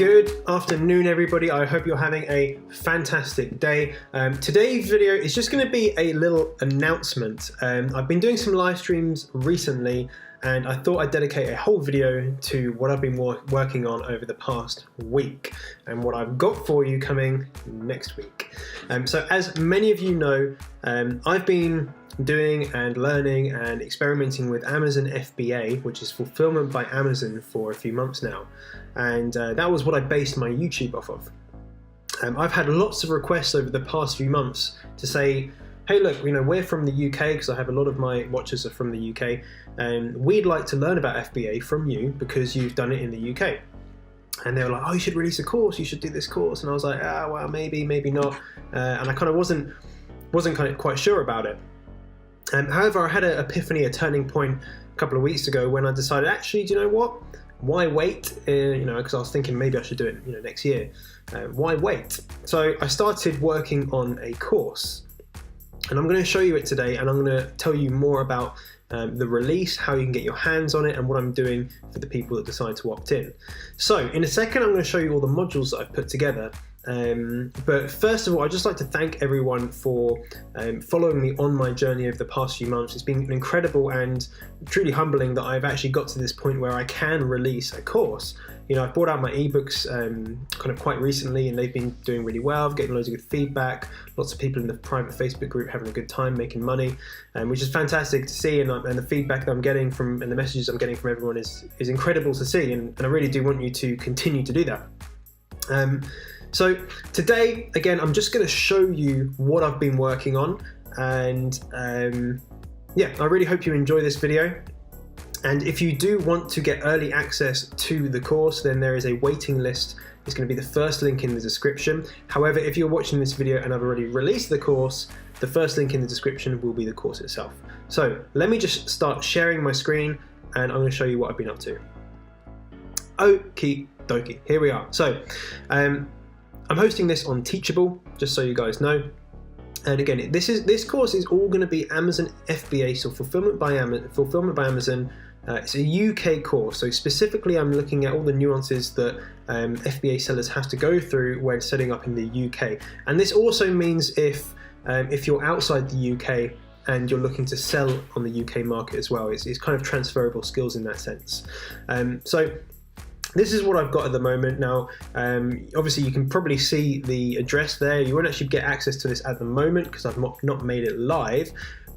Good afternoon, everybody. I hope you're having a fantastic day. Today's video is just going to be a little announcement. I've been doing some live streams recently, and I thought I'd dedicate a whole video to what I've been working on over the past week and what I've got for you coming next week. So as many of you know, I've been doing and learning and experimenting with Amazon FBA, which is Fulfillment by Amazon, for a few months now. And that was what I based my YouTube off of. I've had lots of requests over the past few months to say, hey look, we're from the UK, because I have a lot of my watchers are from the UK, and we'd like to learn about FBA from you because you've done it in the UK. And they were like, oh, you should release a course, you should do this course. And I was like, well, maybe not. And I kind of wasn't quite sure about it. However, I had an epiphany, a turning point a couple of weeks ago when I decided, actually, do you know what? Why wait? Because I was thinking maybe I should do it, next year. Why wait? So I started working on a course, and I'm going to show you it today, and I'm going to tell you more about the release, how you can get your hands on it, and what I'm doing for the people that decide to opt in. So in a second, I'm going to show you all the modules that I've put together. But first of all, I'd just like to thank everyone for following me on my journey over the past few months. It's been incredible and truly humbling that I've actually got to this point where I can release a course. I've brought out my ebooks kind of quite recently, and they've been doing really well. I'm getting loads of good feedback, lots of people in the private Facebook group having a good time, making money, which is fantastic to see, and the feedback that I'm getting from, and the messages I'm getting from everyone is incredible to see, and I really do want you to continue to do that. So today, again, I'm just going to show you what I've been working on, and yeah, I really hope you enjoy this video. And if you do want to get early access to the course, then there is a waiting list. It's going to be the first link in the description. However, if you're watching this video and I've already released the course, the first link in the description will be the course itself. So let me just start sharing my screen, and I'm going to show you what I've been up to. Okie dokie, here we are. So I'm hosting this on Teachable, just so you guys know. And again, this course is all going to be Amazon FBA, so Fulfillment by Amazon. It's a UK course, so specifically I'm looking at all the nuances that FBA sellers have to go through when setting up in the UK. And this also means if you're outside the UK and you're looking to sell on the UK market as well, it's kind of transferable skills in that sense. So this is what I've got at the moment. Now, obviously you can probably see the address there. You won't actually get access to this at the moment because I've not made it live,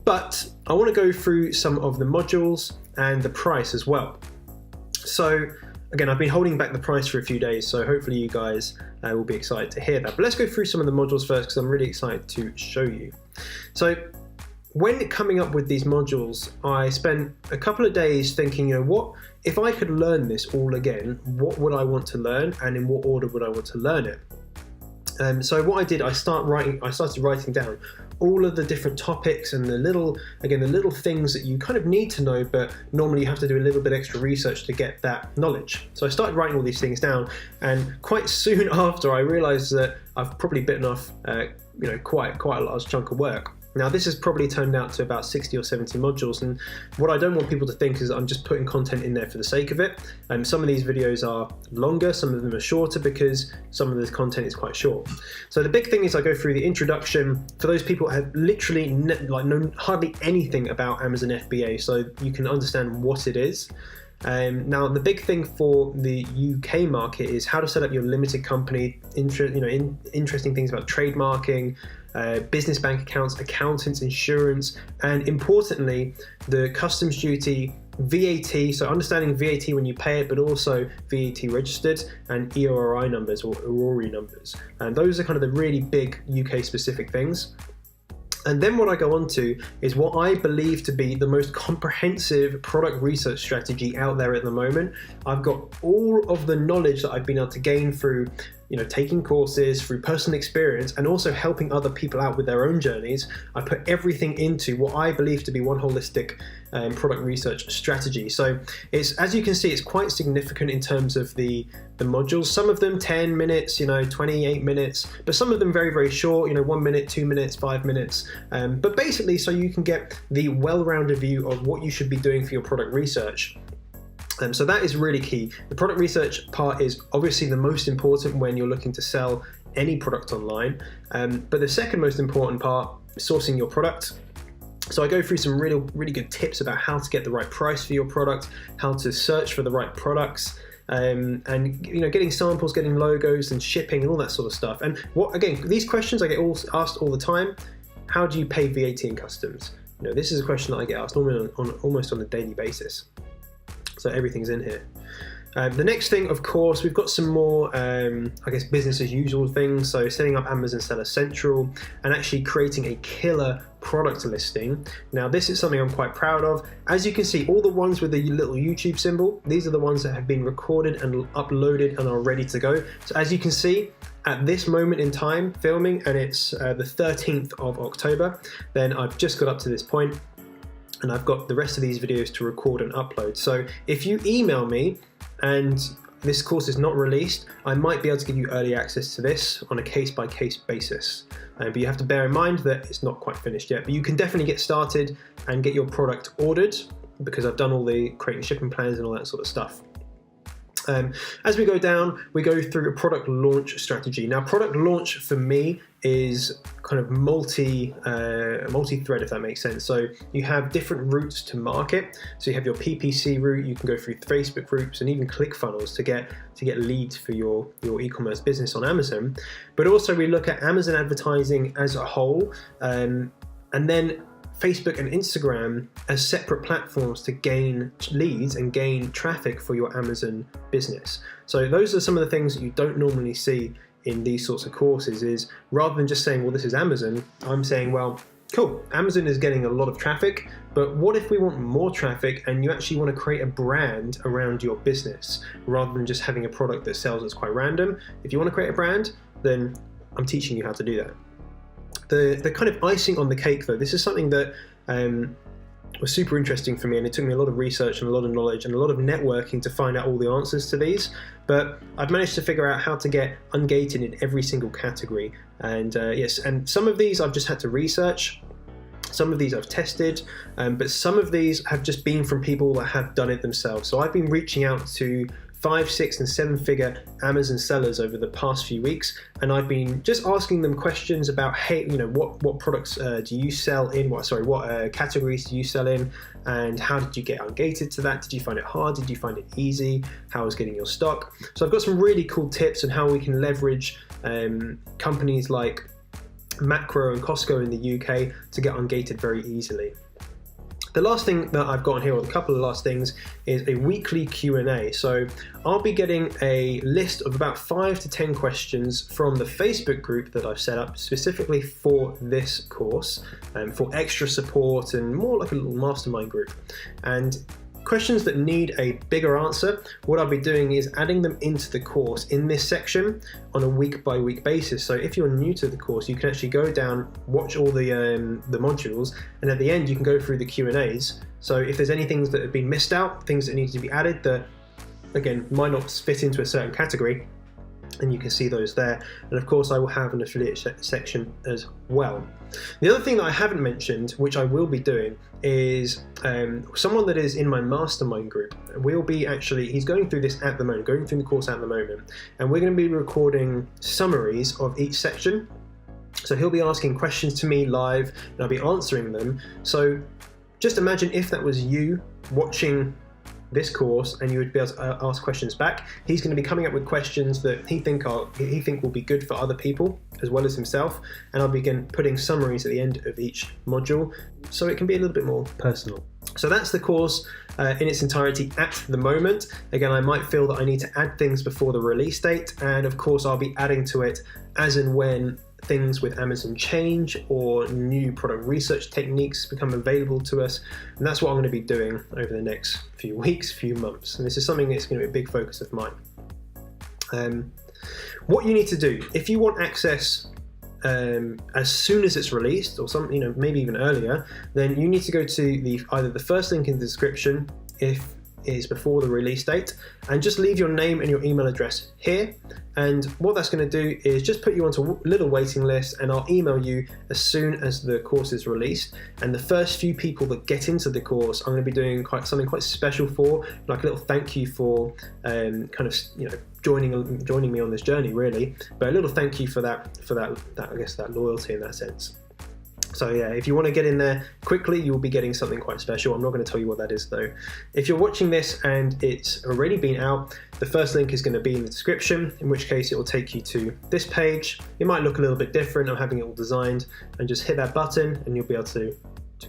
but I want to go through some of the modules and the price as well. So again, I've been holding back the price for a few days, so hopefully you guys will be excited to hear that. But let's go through some of the modules first, because I'm really excited to show you. So when coming up with these modules, I spent a couple of days thinking, what if I could learn this all again, what would I want to learn, and in what order would I want to learn it? So what I did, I started writing down all of the different topics and the little things that you kind of need to know, but normally you have to do a little bit extra research to get that knowledge. So I started writing all these things down, and quite soon after I realized that I've probably bitten off quite a large chunk of work. Now this has probably turned out to about 60 or 70 modules, and what I don't want people to think is I'm just putting content in there for the sake of it. Some of these videos are longer, some of them are shorter because some of the content is quite short. So the big thing is I go through the introduction for those people who have literally known hardly anything about Amazon FBA, so you can understand what it is. Now the big thing for the UK market is how to set up your limited company, interesting things about trademarking, business bank accounts, accountants, insurance, and importantly, the customs duty, VAT, so understanding VAT when you pay it, but also VAT registered, and EORI numbers or EORI numbers. And those are kind of the really big UK specific things. And then what I go on to is what I believe to be the most comprehensive product research strategy out there at the moment. I've got all of the knowledge that I've been able to gain through taking courses, through personal experience, and also helping other people out with their own journeys. I put everything into what I believe to be one holistic product research strategy. So it's, as you can see, it's quite significant in terms of the modules. Some of them 10 minutes, 28 minutes, but some of them very, very short, 1 minute, 2 minutes, 5 minutes. But basically, so you can get the well-rounded view of what you should be doing for your product research. So that is really key. The product research part is obviously the most important when you're looking to sell any product online. But the second most important part is sourcing your product. So I go through some really good tips about how to get the right price for your product, how to search for the right products, and getting samples, getting logos and shipping and all that sort of stuff. And these questions I get asked all the time. How do you pay VAT and customs? This is a question that I get asked almost on a daily basis. So everything's in here. The next thing, of course, we've got some more, business as usual things. So setting up Amazon Seller Central and actually creating a killer product listing. Now, this is something I'm quite proud of. As you can see, all the ones with the little YouTube symbol, these are the ones that have been recorded and uploaded and are ready to go. So as you can see, at this moment in time filming, and it's the 13th of October, then I've just got up to this point and I've got the rest of these videos to record and upload. So if you email me and this course is not released, I might be able to give you early access to this on a case-by-case basis. But you have to bear in mind that it's not quite finished yet. But you can definitely get started and get your product ordered because I've done all the creating shipping plans and all that sort of stuff. As we go down, we go through a product launch strategy. Now, product launch for me is kind of multi-thread, if that makes sense. So you have different routes to market. So you have your PPC route, you can go through Facebook groups and even ClickFunnels to get leads for your e-commerce business on Amazon. But also we look at Amazon advertising as a whole, and then Facebook and Instagram as separate platforms to gain leads and gain traffic for your Amazon business. So those are some of the things that you don't normally see in these sorts of courses. Is rather than just saying, well, this is Amazon, I'm saying, well, cool, Amazon is getting a lot of traffic, but what if we want more traffic and you actually want to create a brand around your business rather than just having a product that sells that's quite random? If you want to create a brand, then I'm teaching you how to do that. The kind of icing on the cake, though, this is something that was super interesting for me, and it took me a lot of research and a lot of knowledge and a lot of networking to find out all the answers to these. But I've managed to figure out how to get ungated in every single category. And and some of these I've just had to research. Some of these I've tested, but some of these have just been from people that have done it themselves. So I've been reaching out to 5, 6, and 7-figure Amazon sellers over the past few weeks, and I've been just asking them questions about, hey, what products do you sell in? What categories do you sell in? And how did you get ungated to that? Did you find it hard? Did you find it easy? How is getting your stock? So I've got some really cool tips on how we can leverage companies like Macro and Costco in the UK to get ungated very easily. The last thing that I've got on here, or a couple of last things, is a weekly Q&A. So I'll be getting a list of about 5 to 10 questions from the Facebook group that I've set up specifically for this course, for extra support and more like a little mastermind group. And questions that need a bigger answer, what I'll be doing is adding them into the course in this section on a week-by-week basis. So if you're new to the course, you can actually go down, watch all the modules, and at the end you can go through the Q&As. So if there's any things that have been missed out, things that need to be added that, again, might not fit into a certain category, and you can see those there. And of course I will have an affiliate section as well. The other thing that I haven't mentioned, which I will be doing, is someone that is in my mastermind group he's going through this at the moment, going through the course at the moment, and we're going to be recording summaries of each section. So he'll be asking questions to me live and I'll be answering them. So just imagine if that was you watching this course and you would be able to ask questions back. He's going to be coming up with questions that he think will be good for other people as well as himself, and I'll begin putting summaries at the end of each module so it can be a little bit more personal. So that's the course in its entirety at the moment. Again, I might feel that I need to add things before the release date, and of course I'll be adding to it as and when things with Amazon change or new product research techniques become available to us. And that's what I'm going to be doing over the next few weeks, few months. And this is something that's going to be a big focus of mine. What you need to do, if you want access as soon as it's released, or maybe even earlier, then you need to go to either the first link in the description if is before the release date, and just leave your name and your email address here. And what that's going to do is just put you onto a little waiting list, and I'll email you as soon as the course is released. And the first few people that get into the course, I'm going to be doing something quite special for, like a little thank you for kind of, you know, joining me on this journey, really. But a little thank you for that I guess that loyalty in that sense. So yeah, if you want to get in there quickly, you'll be getting something quite special. I'm not going to tell you what that is though. If you're watching this and it's already been out, the first link is going to be in the description, in which case it will take you to this page. It might look a little bit different. I'm having it all designed, and just hit that button and you'll be able to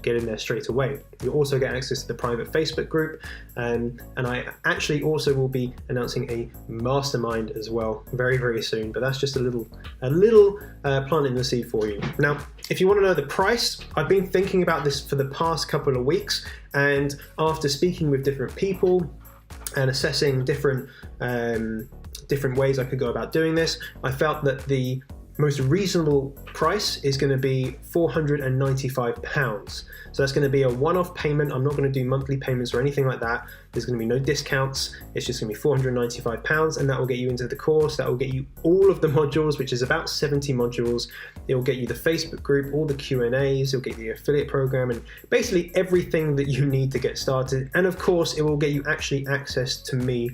get in there straight away. You'll also get access to the private Facebook group, and I actually also will be announcing a mastermind as well very, very soon, but that's just a little planting the seed for you. Now, if you want to know the price, I've been thinking about this for the past couple of weeks, and after speaking with different people and assessing different ways I could go about doing this, I felt that the most reasonable price is going to be £495. So that's going to be a one-off payment. I'm not going to do monthly payments or anything like that. There's going to be no discounts. It's just going to be £495, and that will get you into the course. That will get you all of the modules, which is about 70 modules. It will get you the Facebook group, all the Q&As, it'll get you the affiliate program, and basically everything that you need to get started. And of course, it will get you actually access to me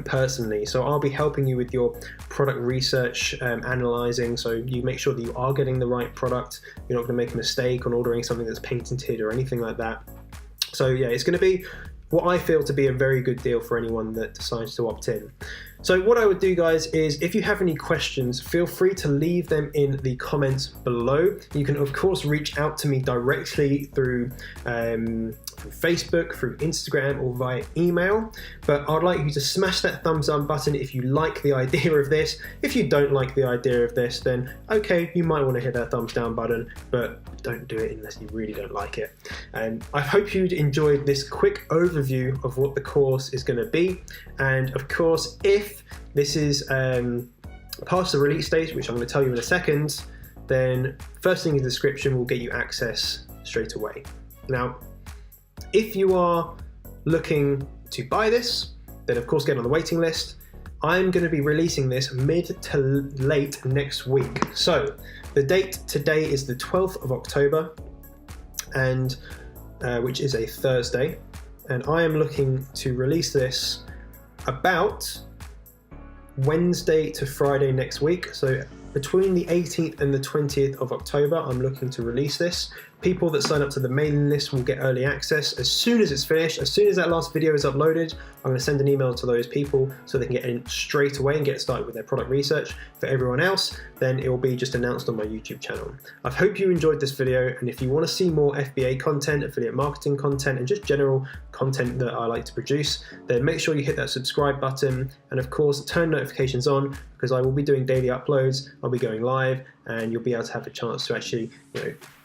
personally. So I'll be helping you with your product research, analyzing, so you make sure that you are getting the right product. You're not going to make a mistake on ordering something that's patented or anything like that. So yeah, it's going to be what I feel to be a very good deal for anyone that decides to opt in. So what I would do, guys, is if you have any questions, feel free to leave them in the comments below. You can of course reach out to me directly through Facebook, through Instagram, or via email. But I'd like you to smash that thumbs up button if you like the idea of this. If you don't like the idea of this, then okay, you might want to hit that thumbs down button, but don't do it unless you really don't like it. And I hope you'd enjoyed this quick overview of what the course is going to be. And of course, if this is past the release date, which I'm going to tell you in a second, then first thing in the description will get you access straight away. Now, if you are looking to buy this, then of course get on the waiting list. I'm going to be releasing this mid to late next week. So the date today is the 12th of October, and which is a Thursday, and I am looking to release this about Wednesday to Friday next week. So between the 18th and the 20th of October, I'm looking to release this. People that sign up to the mailing list will get early access as soon as it's finished. As soon as that last video is uploaded, I'm going to send an email to those people so they can get in straight away and get started with their product research. For everyone else, then it will be just announced on my YouTube channel. I hope you enjoyed this video, and if you want to see more FBA content, affiliate marketing content, and just general content that I like to produce, then make sure you hit that subscribe button, and of course turn notifications on, because I will be doing daily uploads. I'll be going live, and you'll be able to have a chance to actually,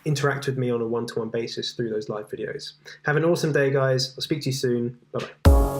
interact with me on a one-to-one basis through those live videos. Have an awesome day, guys. I'll speak to you soon. Bye-bye.